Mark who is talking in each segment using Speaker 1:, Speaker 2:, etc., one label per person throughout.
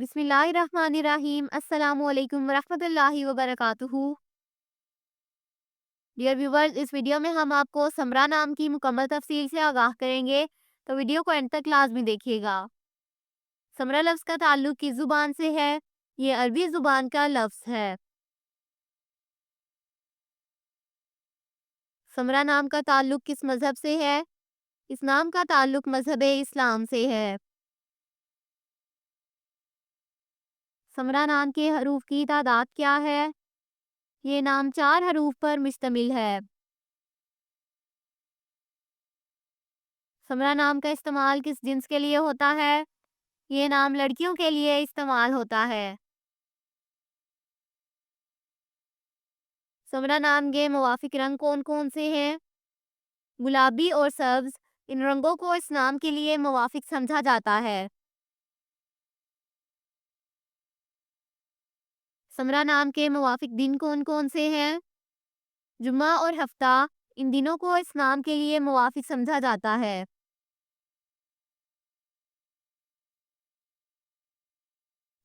Speaker 1: बिस्मिल्लाहिर्रहमानिर्रहीम। अस्सलामु अलैकुम वरहमतुल्लाहि वबरकातुहू। डियर व्यूवर्स, इस वीडियो में हम आपको समरा नाम की मुकम्मल तफसील से आगाह करेंगे, तो वीडियो को एंड तक लाजमी देखिएगा। समरा लफ्ज़ का ताल्लुक किस ज़ुबान से है? ये अरबी ज़ुबान का लफ्ज़ है। समरा नाम का ताल्लुक किस मज़हब से है? इस नाम का ताल्लुक मज़हब इस्लाम से है। समरा नाम के हरूफ की तादाद क्या है? ये नाम 4 हरूफ पर मुश्तमिल है। समरा नाम का इस्तेमाल किस जिन्स के लिए होता है? ये नाम लड़कियों के लिए इस्तेमाल होता है। समरा नाम के मुवाफिक रंग कौन कौन से हैं? गुलाबी और सब्ज। इन रंगों को इस नाम के लिए मुवाफिक समझा जाता है। समरा नाम के मुवाफिक दिन कौन कौन से हैं? जुम्मा और हफ्ता। इन दिनों को इस नाम के लिए मुवाफिक समझा जाता है।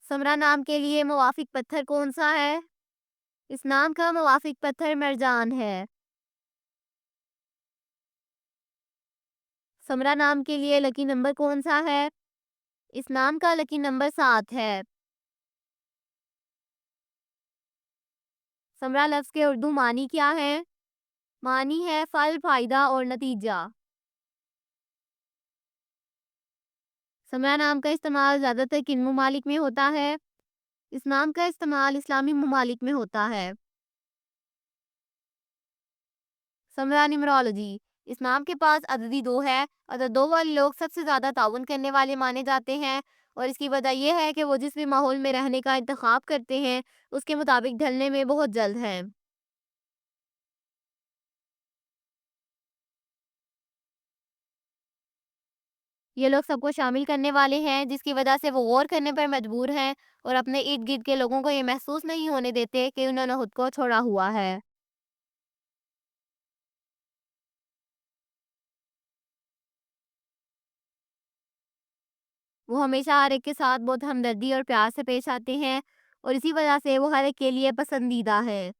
Speaker 1: समरा नाम के लिए मुवाफिक पत्थर कौन सा है? इस नाम का मुवाफिक पत्थर मरजान है। समरा नाम के लिए लकी नंबर कौन सा है? इस नाम का लकी नंबर 7 है। समरा लफ्ज़ के उर्दू मानी क्या है? मानी है फल, फायदा और नतीजा। समरा नाम का इस्तेमाल ज़्यादातर किन ममालिक में होता है? इस नाम का इस्तेमाल इस्लामी ममालिक में होता है। समरा न्यूमरोलॉजी। इस नाम के पास अददी 2 है। अदद 2 वाले लोग सबसे ज़्यादा ताउन करने वाले माने जाते हैं, और इसकी वजह यह है कि वो जिस भी माहौल में रहने का इंतखाब करते हैं, उसके मुताबिक ढलने में बहुत जल्द हैं। ये लोग सबको शामिल करने वाले हैं, जिसकी वजह से वो गौर करने पर मजबूर हैं और अपने इर्द गिर्द के लोगों को ये महसूस नहीं होने देते कि उन्होंने खुद को छोड़ा हुआ है। वो हमेशा हर एक के साथ बहुत हमदर्दी और प्यार से पेश आते हैं, और इसी वजह से वो हर एक के लिए पसंदीदा है।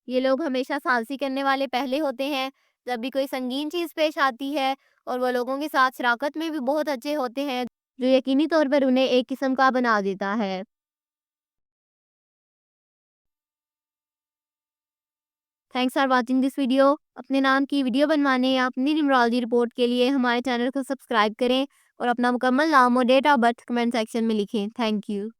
Speaker 1: ये लोग हमेशा सालसी करने वाले पहले होते हैं जब भी कोई संगीन चीज़ पेश आती है, और वो लोगों के साथ शराकत में भी बहुत अच्छे होते हैं, जो यकीनी तौर पर उन्हें एक किस्म का बना देता है। Thanks for watching this video. अपने नाम की वीडियो बनवाने या अपनी न्यूमरोलॉजी रिपोर्ट के लिए हमारे चैनल को सब्सक्राइब करें, और अपना मुकम्मल नाम और date of birth comment section में लिखें। Thank you.